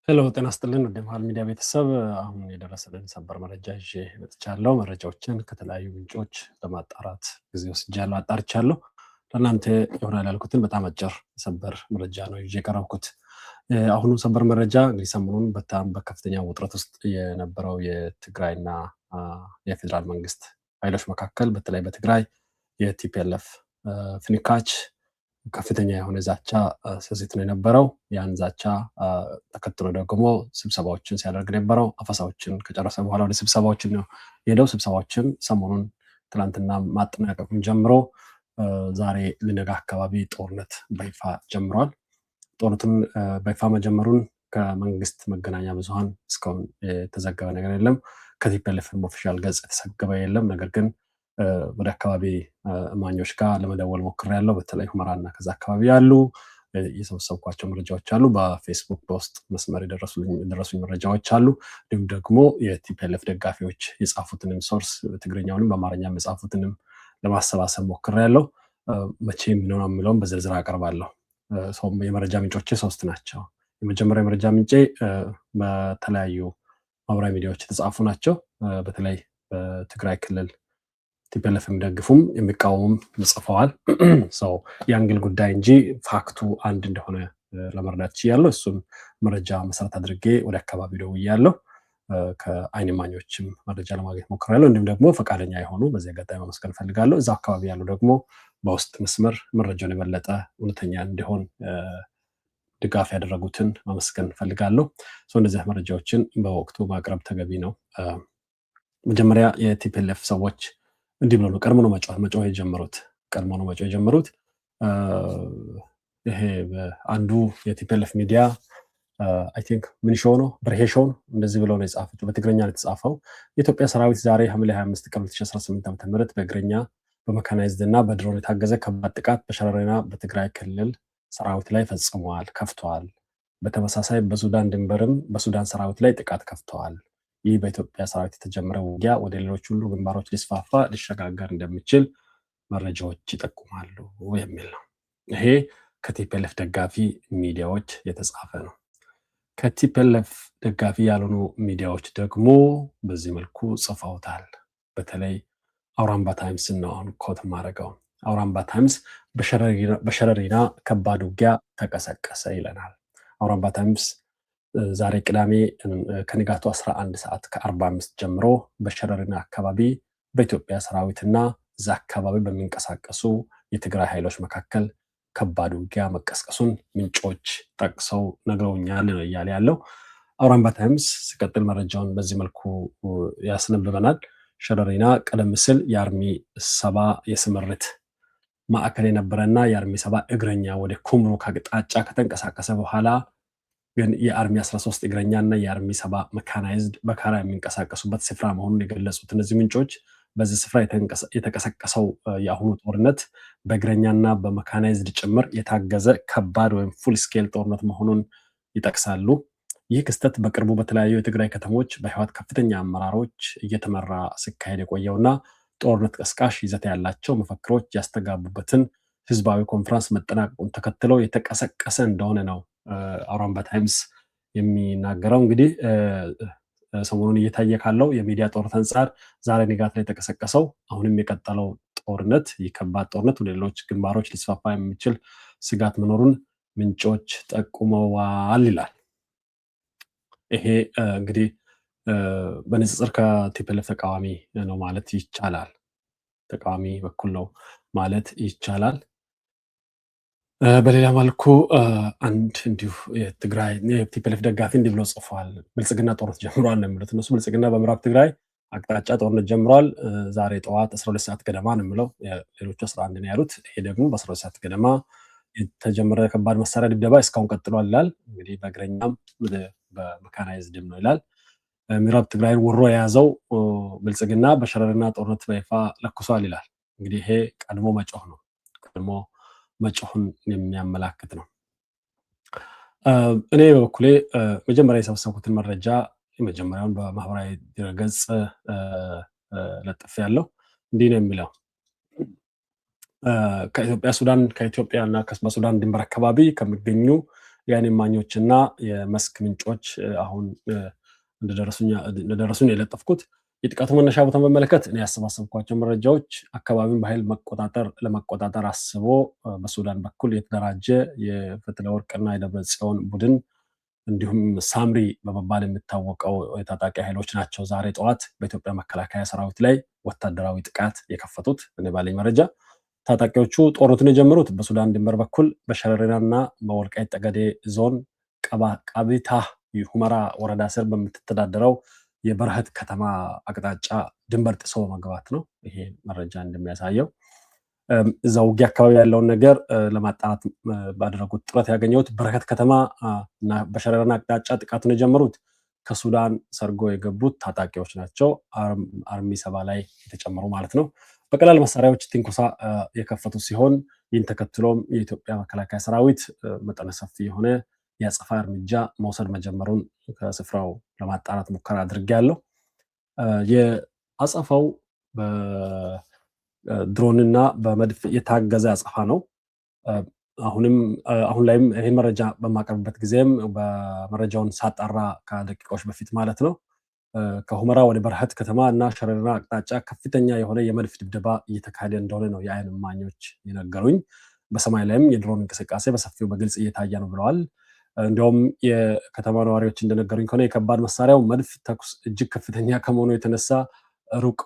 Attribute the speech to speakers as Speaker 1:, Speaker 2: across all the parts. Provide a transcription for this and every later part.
Speaker 1: ሄሎ ጤና ይስጥልን ወደ መሃል ሚዲያ ቤተሰብ አሁን የደረሰልን ሰበር መረጃ ይዤ መጥቻለሁ። መረጃዎችን ከተለያዩ ምንጮች ለማጣራት ጊዜ ወስጃለሁ፣ አጣርቻለሁ። ለእናንተ ይሆናል ያልኩትን በጣም አጭር ሰበር መረጃ ነው ይዤ የቀረብኩት። አሁኑ ሰበር መረጃ እንግዲህ ሰሞኑን በጣም በከፍተኛ ውጥረት ውስጥ የነበረው የትግራይና የፌዴራል መንግስት ኃይሎች መካከል በተለይ በትግራይ የቲፒኤልኤፍ ፍኒካች ከፍተኛ የሆነ ዛቻ ሲያዜት ነው የነበረው። ያን ዛቻ ተከትሎ ደግሞ ስብሰባዎችን ሲያደርግ ነበረው። አፈሳዎችን ከጨረሰ በኋላ ወደ ስብሰባዎችን ነው የሄደው። ስብሰባዎችን ሰሞኑን ትናንትና ማጠናቀቁን ጀምሮ ዛሬ ልነጋ አካባቢ ጦርነት በይፋ ጀምሯል። ጦርነቱን በይፋ መጀመሩን ከመንግስት መገናኛ ብዙሃን እስካሁን የተዘገበ ነገር የለም። ከቲፒኤልኤፍም ኦፊሻል ገጽ የተዘገበ የለም። ነገር ግን ወደ አካባቢ እማኞች ጋር ለመደወል ሞክሬያለሁ። በተለይ ሁመራና ከዛ አካባቢ ያሉ የሰበሰብኳቸው መረጃዎች አሉ። በፌስቡክ በውስጥ መስመር የደረሱኝ መረጃዎች አሉ። እንዲሁም ደግሞ የቲፒኤልኤፍ ደጋፊዎች የጻፉትንም ሶርስ በትግርኛውንም በአማርኛም የጻፉትንም ለማሰባሰብ ሞክሬያለሁ። መቼ የሚሆነው የሚለውን በዝርዝር አቀርባለሁ። የመረጃ ምንጮቼ 3 ናቸው። የመጀመሪያ የመረጃ ምንጬ በተለያዩ ማህበራዊ ሚዲያዎች የተጻፉ ናቸው። በተለይ በትግራይ ክልል ቲፒኤልኤፍ የሚደግፉም የሚቃወሙም ጽፈዋል። የአንግል ጉዳይ እንጂ ፋክቱ አንድ እንደሆነ ለመረዳት ችያለሁ። እሱን መረጃ መሰረት አድርጌ ወደ አካባቢ ደውያለሁ። ከዓይን እማኞችም መረጃ ለማግኘት ሞክሬያለሁ። እንዲሁም ደግሞ ፈቃደኛ የሆኑ በዚህ አጋጣሚ ማመስገን እፈልጋለሁ። እዛ አካባቢ ያሉ ደግሞ በውስጥ መስመር መረጃውን የበለጠ እውነተኛ እንዲሆን ድጋፍ ያደረጉትን ማመስገን እፈልጋለሁ። እነዚህ መረጃዎችን በወቅቱ ማቅረብ ተገቢ ነው። መጀመሪያ የቲፒኤልኤፍ ሰዎች እንዲህ ብለው ነው ቀድሞ ነው መጮህ የጀመሩት። ይሄ አንዱ የቲፒኤልኤፍ ሚዲያ አይ ቲንክ ምን ሾው ነው ብርሄ ሾው ነው እንደዚህ ብለው ነው የጻፉት። በትግርኛ ነው የተጻፈው። የኢትዮጵያ ሰራዊት ዛሬ ሐምሌ 25 ቀን 2018 ዓ.ም በእግረኛ በመካናይዝድ እና በድሮን የታገዘ ከባድ ጥቃት በሸረሪና በትግራይ ክልል ሰራዊት ላይ ከፍተዋል። በተመሳሳይ በሱዳን ድንበርም በሱዳን ሰራዊት ላይ ጥቃት ከፍተዋል። ይህ በኢትዮጵያ ሰራዊት የተጀመረ ውጊያ ወደ ሌሎች ሁሉ ግንባሮች ሊሸጋገር እንደሚችል መረጃዎች ይጠቁማሉ የሚል ነው። ይሄ ከቲፒኤልኤፍ ደጋፊ ሚዲያዎች የተጻፈ ነው። ከቲፒኤልኤፍ ደጋፊ ያልሆኑ ሚዲያዎች ደግሞ በዚህ መልኩ ጽፈውታል። በተለይ አውራምባ ታይምስ ነው አሁን ኮት ማድረገው። አውራምባ ታይምስ በሸረሪና ከባድ ውጊያ ተቀሰቀሰ ይለናል። አውራምባ ታይምስ ዛሬ ቅዳሜ ከንጋቱ 11 ሰዓት ከ45 ጀምሮ በሸረሪና አካባቢ በኢትዮጵያ ሰራዊትና እዛ አካባቢ በሚንቀሳቀሱ የትግራይ ኃይሎች መካከል ከባድ ውጊያ መቀስቀሱን ምንጮች ጠቅሰው ነግረውኛል ነው እያለ ያለው። አውራምባ ታይምስ ሲቀጥል መረጃውን በዚህ መልኩ ያስነብበናል። ሸረሪና ቀደም ሲል የአርሚ 7 የስምርት ማዕከል የነበረና የአርሚ 7 እግረኛ ወደ ኩምሩክ አቅጣጫ ከተንቀሳቀሰ በኋላ ግን የአርሚ 13 እግረኛ እና የአርሚ 7 መካናይዝድ በካራ የሚንቀሳቀሱበት ስፍራ መሆኑን የገለጹት እነዚህ ምንጮች በዚህ ስፍራ የተቀሰቀሰው የአሁኑ ጦርነት በእግረኛና በመካናይዝድ ጭምር የታገዘ ከባድ ወይም ፉል ስኬል ጦርነት መሆኑን ይጠቅሳሉ። ይህ ክስተት በቅርቡ በተለያዩ የትግራይ ከተሞች በህወሓት ከፍተኛ አመራሮች እየተመራ ሲካሄድ የቆየውና ጦርነት ቀስቃሽ ይዘት ያላቸው መፈክሮች ያስተጋቡበትን ህዝባዊ ኮንፈረንስ መጠናቀቁን ተከትሎ የተቀሰቀሰ እንደሆነ ነው አውራምባ ታይምስ የሚናገረው። እንግዲህ ሰሞኑን እየታየ ካለው የሚዲያ ጦርነት አንጻር ዛሬ ንጋት ላይ የተቀሰቀሰው አሁንም የቀጠለው ጦርነት የከባድ ጦርነት ወደ ሌሎች ግንባሮች ሊስፋፋ የሚችል ስጋት መኖሩን ምንጮች ጠቁመዋል ይላል። ይሄ እንግዲህ በንጽጽር ከቲፒኤልኤፍ ተቃዋሚ ነው ማለት ይቻላል። ተቃዋሚ በኩል ነው ማለት ይቻላል። በሌላ መልኩ አንድ እንዲሁ የትግራይ የቲፒኤልኤፍ ደጋፊ እንዲህ ብሎ ጽፏል። ብልጽግና ጦርነት ጀምሯል ነው የሚሉት እነሱ። ብልጽግና በምዕራብ ትግራይ አቅጣጫ ጦርነት ጀምሯል። ዛሬ ጠዋት 12 ሰዓት ገደማ ነው የሚለው። ሌሎቹ 11 ነው ያሉት። ይሄ ደግሞ በ12 ሰዓት ገደማ የተጀመረ ከባድ መሳሪያ ድብደባ እስካሁን ቀጥሏል ይላል። እንግዲህ በእግረኛም በመካናይዝድም ነው ይላል። ምዕራብ ትግራይን ወሮ የያዘው ብልጽግና በሸረሪና ጦርነት በይፋ ለኩሷል ይላል። እንግዲህ ይሄ ቀድሞ መጮህ ነው። ቀድሞ መጮህን የሚያመላክት ነው። እኔ በበኩሌ መጀመሪያ የሰበሰብኩትን መረጃ የመጀመሪያውን በማህበራዊ ድረገጽ ለጥፍ ያለው እንዲህ ነው የሚለው። ከኢትዮጵያ እና በሱዳን ድንበር አካባቢ ከሚገኙ የዓይን እማኞችና የመስክ ምንጮች አሁን እንደደረሱኝ የለጠፍኩት። የጥቃቱ መነሻ ቦታን በመለከት እኔ ያሰባሰብኳቸው መረጃዎች አካባቢውን በኃይል ለመቆጣጠር አስቦ በሱዳን በኩል የተደራጀ የፈትለወርቅና የደብረ ጽዮን ቡድን እንዲሁም ሳምሪ በመባል የሚታወቀው የታጣቂ ኃይሎች ናቸው ዛሬ ጠዋት በኢትዮጵያ መከላከያ ሰራዊት ላይ ወታደራዊ ጥቃት የከፈቱት። እኔ ባለኝ መረጃ ታጣቂዎቹ ጦርነቱን የጀመሩት በሱዳን ድንበር በኩል በሸረሪናና በወልቃይት ጠገዴ ዞን ቃቢታ ሁመራ ወረዳ ስር በምትተዳደረው የበረሃት ከተማ አቅጣጫ ድንበር ጥሶ በመግባት ነው። ይሄ መረጃ እንደሚያሳየው እዛ ውጊያ አካባቢ ያለውን ነገር ለማጣራት ባደረጉት ጥረት ያገኘሁት በረከት ከተማ እና በሸረሪና አቅጣጫ ጥቃቱን የጀመሩት ከሱዳን ሰርጎ የገቡት ታጣቂዎች ናቸው። አርሚ 70 ላይ የተጨመሩ ማለት ነው። በቀላል መሳሪያዎች ትንኮሳ የከፈቱ ሲሆን ይህን ተከትሎም የኢትዮጵያ መከላከያ ሰራዊት መጠነ ሰፊ የሆነ የአጸፋ እርምጃ መውሰድ መጀመሩን ከስፍራው ለማጣራት ሙከራ አድርጌያለሁ። የአጸፋው በድሮንና በመድፍ የታገዘ አጸፋ ነው። አሁን ላይም ይህን መረጃ በማቀርብበት ጊዜም በመረጃውን ሳጣራ ከደቂቃዎች በፊት ማለት ነው ከሁመራ ወደ በረሃት ከተማ እና ሸረሪና አቅጣጫ ከፍተኛ የሆነ የመድፍ ድብደባ እየተካሄደ እንደሆነ ነው የዓይን እማኞች የነገሩኝ። በሰማይ ላይም የድሮን እንቅስቃሴ በሰፊው በግልጽ እየታየ ነው ብለዋል። እንዲሁም የከተማ ነዋሪዎች እንደነገሩኝ ከሆነ የከባድ መሳሪያው መድፍ ተኩስ እጅግ ከፍተኛ ከመሆኑ የተነሳ ሩቅ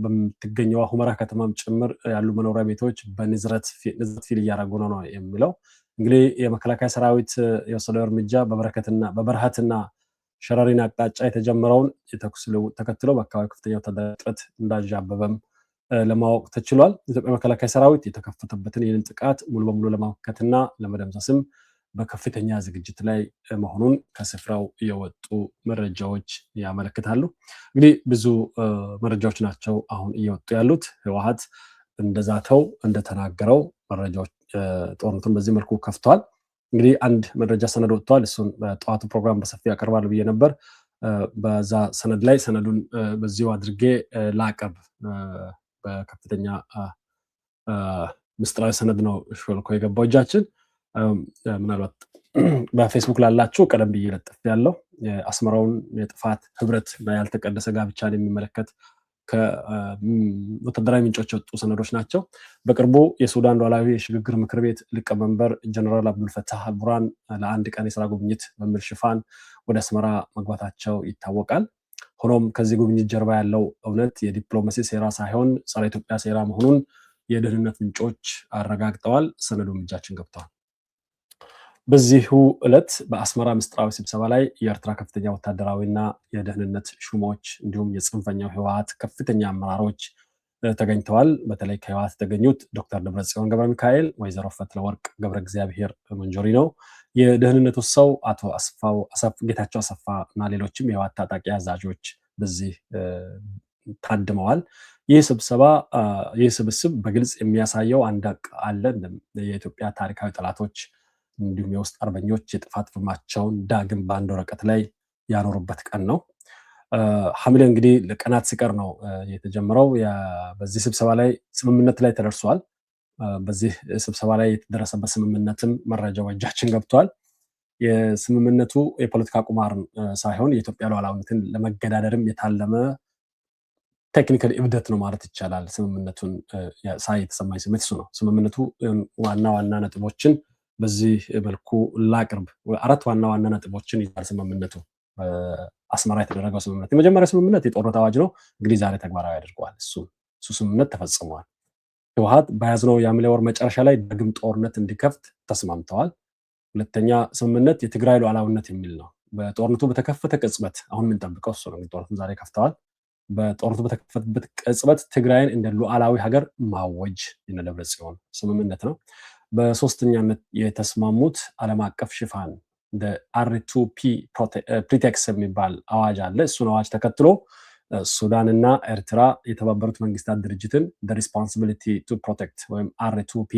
Speaker 1: በምትገኘው ሁመራ ከተማም ጭምር ያሉ መኖሪያ ቤቶች በንዝረት ፊል እያደረጉ ነው የሚለው። እንግዲህ የመከላከያ ሰራዊት የወሰደው እርምጃ በበረሃትና ሸረሪና አቅጣጫ የተጀመረውን የተኩስ ልውውጥ ተከትሎ በአካባቢ ከፍተኛ ወታደራዊ ውጥረት እንዳዣበበም ለማወቅ ተችሏል። የኢትዮጵያ መከላከያ ሰራዊት የተከፈተበትን ይህንን ጥቃት ሙሉ በሙሉ ለማመከትና ለመደምሰስም በከፍተኛ ዝግጅት ላይ መሆኑን ከስፍራው የወጡ መረጃዎች ያመለክታሉ። እንግዲህ ብዙ መረጃዎች ናቸው አሁን እየወጡ ያሉት። ህወሓት እንደዛተው እንደተናገረው መረጃዎች ጦርነቱን በዚህ መልኩ ከፍቷል። እንግዲህ አንድ መረጃ ሰነድ ወጥቷል። እሱን በጠዋቱ ፕሮግራም በሰፊ ያቀርባል ብዬ ነበር። በዛ ሰነድ ላይ ሰነዱን በዚሁ አድርጌ ላቀርብ በከፍተኛ ምስጢራዊ ሰነድ ነው ሾልኮ የገባው እጃችን። ምናልባት በፌስቡክ ላላችሁ ቀደም ብዬ ለጥፍ ያለው የአስመራውን የጥፋት ህብረት እና ያልተቀደሰ ጋብቻን የሚመለከት ከወታደራዊ ምንጮች የወጡ ሰነዶች ናቸው። በቅርቡ የሱዳን ሉዓላዊ የሽግግር ምክር ቤት ሊቀመንበር ጀነራል አብዱልፈታህ አልቡርሃን ለአንድ ቀን የስራ ጉብኝት በሚል ሽፋን ወደ አስመራ መግባታቸው ይታወቃል። ሆኖም ከዚህ ጉብኝት ጀርባ ያለው እውነት የዲፕሎማሲ ሴራ ሳይሆን ጸረ ኢትዮጵያ ሴራ መሆኑን የደህንነት ምንጮች አረጋግጠዋል። ሰነዱም እጃችን ገብተዋል። በዚሁ ዕለት በአስመራ ምስጢራዊ ስብሰባ ላይ የኤርትራ ከፍተኛ ወታደራዊና የደህንነት ሹሞች እንዲሁም የጽንፈኛው ህወሓት ከፍተኛ አመራሮች ተገኝተዋል። በተለይ ከህወሓት የተገኙት ዶክተር ደብረጽዮን ገብረ ሚካኤል፣ ወይዘሮ ፈትለወርቅ ገብረ እግዚአብሔር መንጆሪ ነው። የደህንነቱ ሰው አቶ ጌታቸው አሰፋ እና ሌሎችም የህወሓት ታጣቂ አዛዦች በዚህ ታድመዋል። ይህ ስብስብ በግልጽ የሚያሳየው አንድ ሀቅ አለ። የኢትዮጵያ ታሪካዊ ጠላቶች እንዲሁም የውስጥ አርበኞች የጥፋት ፍማቸውን ዳግም በአንድ ወረቀት ላይ ያኖሩበት ቀን ነው። ሐምሌ እንግዲህ ለቀናት ሲቀር ነው የተጀመረው። በዚህ ስብሰባ ላይ ስምምነት ላይ ተደርሷል። በዚህ ስብሰባ ላይ የተደረሰበት ስምምነትም መረጃው እጃችን ገብቷል። የስምምነቱ የፖለቲካ ቁማር ሳይሆን የኢትዮጵያ ሉዓላዊነትን ለመገዳደርም የታለመ ቴክኒካል እብደት ነው ማለት ይቻላል። ስምምነቱን ሳይ የተሰማኝ ስሜት እሱ ነው። ስምምነቱ ዋና ዋና ነጥቦችን በዚህ መልኩ ላቅርብ። 4 ዋና ዋና ነጥቦችን ይዟል ስምምነቱ። አስመራ የተደረገው ስምምነት የመጀመሪያ ስምምነት የጦርነት አዋጅ ነው። እንግዲህ ዛሬ ተግባራዊ አድርገዋል። እሱ ስምምነት ተፈጽሟል። ህወሓት በያዝነው የሐምሌ ወር መጨረሻ ላይ ዳግም ጦርነት እንዲከፍት ተስማምተዋል። ሁለተኛ ስምምነት የትግራይ ሉዓላዊነት የሚል ነው። በጦርነቱ በተከፈተ ቅጽበት አሁን የምንጠብቀው እሱ ነው። ጦርነቱን ዛሬ ከፍተዋል። በጦርነቱ በተከፈተበት ቅጽበት ትግራይን እንደ ሉዓላዊ ሀገር ማወጅ የደብረጽዮን ስምምነት ነው። በሶስተኛነት የተስማሙት ዓለም አቀፍ ሽፋን R2P ፕሪቴክስ የሚባል አዋጅ አለ። እሱን አዋጅ ተከትሎ ሱዳንና ኤርትራ የተባበሩት መንግስታት ድርጅትን ሪስፖንሲቢሊቲ ቱ ፕሮቴክት ወይም R2P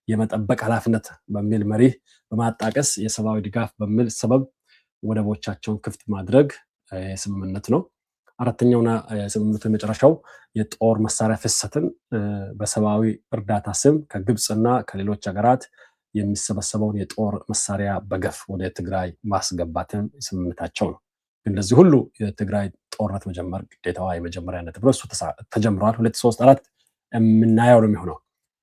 Speaker 1: የመጠበቅ ኃላፊነት በሚል መሪህ በማጣቀስ የሰብአዊ ድጋፍ በሚል ሰበብ ወደቦቻቸውን ክፍት ማድረግ ስምምነት ነው። አራተኛውና ስምምነቱ የመጨረሻው የጦር መሳሪያ ፍሰትን በሰብአዊ እርዳታ ስም ከግብፅና ከሌሎች ሀገራት የሚሰበሰበውን የጦር መሳሪያ በገፍ ወደ ትግራይ ማስገባትም ስምምነታቸው ነው። ግን ለዚህ ሁሉ የትግራይ ጦርነት መጀመር ግዴታዋ የመጀመሪያ ነጥብ ነው። እሱ ተጀምሯል። 2 3 4 የምናየው ነው የሚሆነው።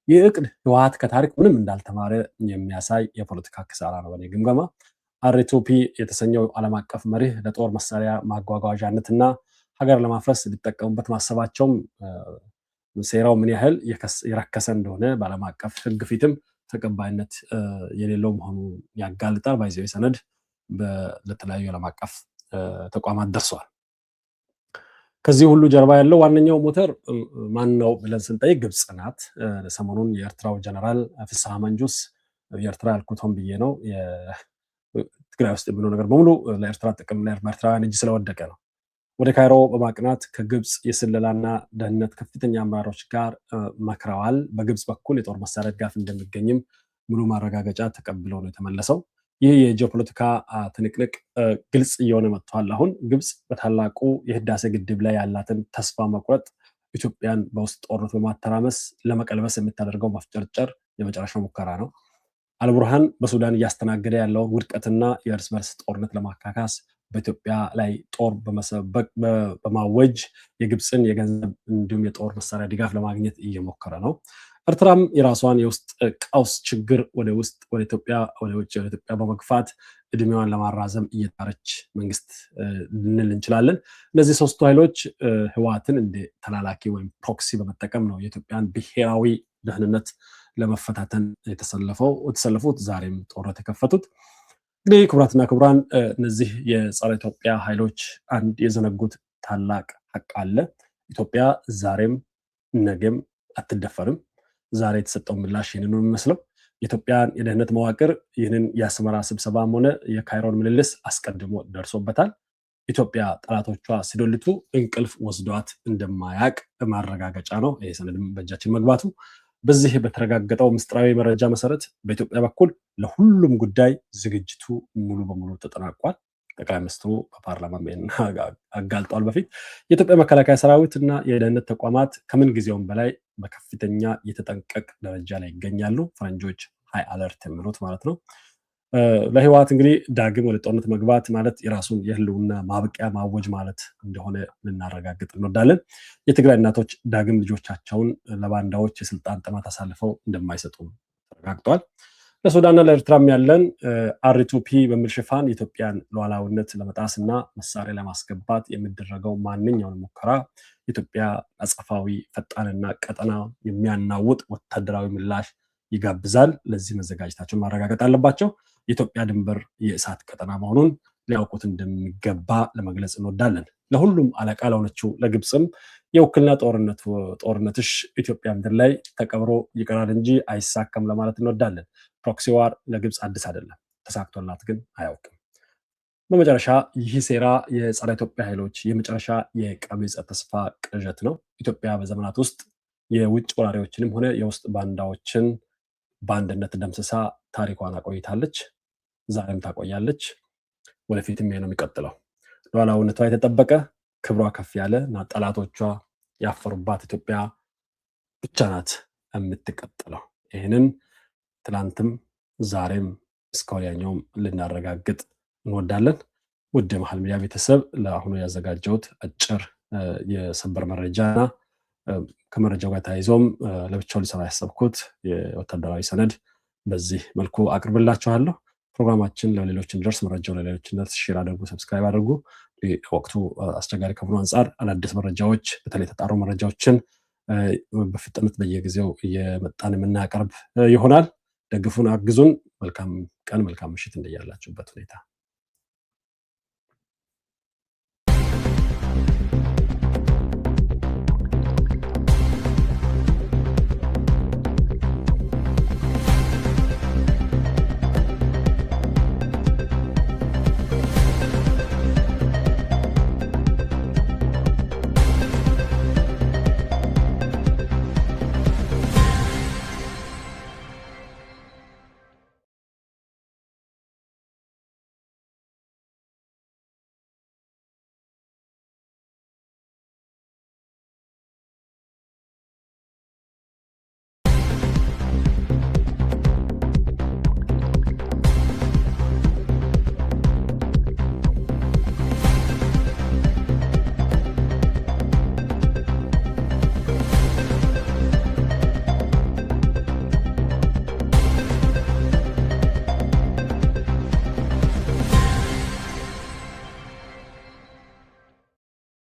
Speaker 1: ይህ እቅድ ህወሓት ከታሪክ ምንም እንዳልተማረ የሚያሳይ የፖለቲካ ክሳራ ነው በእኔ ግምገማ። አር2ፒ የተሰኘው ዓለም አቀፍ መርህ ለጦር መሳሪያ ማጓጓዣነትና ሀገር ለማፍረስ ሊጠቀሙበት ማሰባቸውም ሴራው ምን ያህል የረከሰ እንደሆነ በዓለም አቀፍ ህግ ፊትም ተቀባይነት የሌለው መሆኑ ያጋልጣል። ባይዘው ሰነድ ለተለያዩ ዓለም አቀፍ ተቋማት ደርሷል። ከዚህ ሁሉ ጀርባ ያለው ዋነኛው ሞተር ማን ነው ብለን ስንጠይቅ ግብጽ ናት። ሰሞኑን የኤርትራው ጀነራል ፍስሐ መንጁስ የኤርትራ ያልኩት ሆን ብዬ ነው፣ ትግራይ ውስጥ የሚሆነው ነገር በሙሉ ለኤርትራ ጥቅም ለኤርትራውያን እጅ ስለወደቀ ነው። ወደ ካይሮ በማቅናት ከግብጽ የስለላና ደህንነት ከፍተኛ አመራሮች ጋር መክረዋል። በግብጽ በኩል የጦር መሳሪያ ድጋፍ እንደሚገኝም ሙሉ ማረጋገጫ ተቀብለው ነው የተመለሰው። ይህ የጂኦፖለቲካ ትንቅንቅ ግልጽ እየሆነ መጥቷል። አሁን ግብጽ በታላቁ የህዳሴ ግድብ ላይ ያላትን ተስፋ መቁረጥ ኢትዮጵያን በውስጥ ጦርነት በማተራመስ ለመቀልበስ የምታደርገው መፍጨርጨር የመጨረሻው ሙከራ ነው። አልቡርሃን በሱዳን እያስተናገደ ያለውን ውድቀትና የእርስ በርስ ጦርነት ለማካካስ በኢትዮጵያ ላይ ጦር በማወጅ የግብፅን የገንዘብ እንዲሁም የጦር መሳሪያ ድጋፍ ለማግኘት እየሞከረ ነው። ኤርትራም የራሷን የውስጥ ቀውስ ችግር ወደ ውስጥ ወደ ኢትዮጵያ ወደ ውጭ ወደ ኢትዮጵያ በመግፋት እድሜዋን ለማራዘም እየጣረች መንግስት ልንል እንችላለን። እነዚህ ሶስቱ ኃይሎች ህወሓትን እንደ ተላላኪ ወይም ፕሮክሲ በመጠቀም ነው የኢትዮጵያን ብሔራዊ ደህንነት ለመፈታተን የተሰለፉት ዛሬም ጦርነት የከፈቱት። እንግዲህ ክቡራትና ክቡራን እነዚህ የጸረ ኢትዮጵያ ኃይሎች አንድ የዘነጉት ታላቅ ሀቅ አለ። ኢትዮጵያ ዛሬም ነገም አትደፈርም። ዛሬ የተሰጠው ምላሽ ይህንን ነው የሚመስለው። የኢትዮጵያን የደህንነት መዋቅር ይህንን የአስመራ ስብሰባም ሆነ የካይሮን ምልልስ አስቀድሞ ደርሶበታል። ኢትዮጵያ ጠላቶቿ ሲዶልቱ እንቅልፍ ወስዷት እንደማያቅ ማረጋገጫ ነው ይሄ ሰነድም በእጃችን መግባቱ። በዚህ በተረጋገጠው ምስጢራዊ መረጃ መሰረት በኢትዮጵያ በኩል ለሁሉም ጉዳይ ዝግጅቱ ሙሉ በሙሉ ተጠናቋል። ጠቅላይ ሚኒስትሩ በፓርላማ አጋልጧል። በፊት የኢትዮጵያ መከላከያ ሰራዊት እና የደህንነት ተቋማት ከምን ጊዜውም በላይ በከፍተኛ የተጠንቀቅ ደረጃ ላይ ይገኛሉ። ፈረንጆች ሃይ አለርት የሚሉት ማለት ነው። ለህወሓት እንግዲህ ዳግም ወደ ጦርነት መግባት ማለት የራሱን የህልውና ማብቂያ ማወጅ ማለት እንደሆነ ልናረጋግጥ እንወዳለን። የትግራይ እናቶች ዳግም ልጆቻቸውን ለባንዳዎች የስልጣን ጥማት አሳልፈው እንደማይሰጡ ተረጋግጧል። ለሱዳንና ለኤርትራም ያለን አር2ፒ በሚል ሽፋን የኢትዮጵያን ሉዓላዊነት ለመጣስና መሳሪያ ለማስገባት የሚደረገው ማንኛውንም ሙከራ ኢትዮጵያ አጸፋዊ ፈጣንና ቀጠና የሚያናውጥ ወታደራዊ ምላሽ ይጋብዛል። ለዚህ መዘጋጀታቸውን ማረጋገጥ አለባቸው። የኢትዮጵያ ድንበር የእሳት ቀጠና መሆኑን ሊያውቁት እንደሚገባ ለመግለጽ እንወዳለን። ለሁሉም አለቃ ለሆነችው ለግብፅም የውክልና ጦርነትሽ ኢትዮጵያ ምድር ላይ ተቀብሮ ይቀራል እንጂ አይሳካም ለማለት እንወዳለን። ፕሮክሲ ዋር ለግብፅ አዲስ አይደለም፣ ተሳክቶላት ግን አያውቅም። በመጨረሻ ይህ ሴራ የጸረ ኢትዮጵያ ኃይሎች የመጨረሻ የቀቢጸ ተስፋ ቅዠት ነው። ኢትዮጵያ በዘመናት ውስጥ የውጭ ወራሪዎችንም ሆነ የውስጥ ባንዳዎችን በአንድነት ደምስሳ ታሪኳን አቆይታለች። ዛሬም ታቆያለች። ወደፊትም ይሄ ነው የሚቀጥለው። ሉዓላዊነቷ የተጠበቀ ክብሯ ከፍ ያለ እና ጠላቶቿ ያፈሩባት ኢትዮጵያ ብቻ ናት የምትቀጥለው። ይህንን ትላንትም ዛሬም እስከ ወዲያኛውም ልናረጋግጥ እንወዳለን። ውድ የመሃል ሚዲያ ቤተሰብ ለአሁኑ ያዘጋጀሁት አጭር የሰበር መረጃና ከመረጃው ጋር ተያይዞም ለብቻው ሊሰራ ያሰብኩት የወታደራዊ ሰነድ በዚህ መልኩ አቅርብላችኋለሁ። ፕሮግራማችን ለሌሎች እንዲደርስ መረጃው ለሌሎች እንዲደርስ ሼር አድርጉ፣ ሰብስክራይብ አድርጉ። ወቅቱ አስቸጋሪ ከሆኑ አንጻር አዳዲስ መረጃዎች በተለይ የተጣሩ መረጃዎችን በፍጥነት በየጊዜው እየመጣን የምናቀርብ ይሆናል። ደግፉን፣ አግዙን። መልካም ቀን፣ መልካም ምሽት እንደያላችሁበት ሁኔታ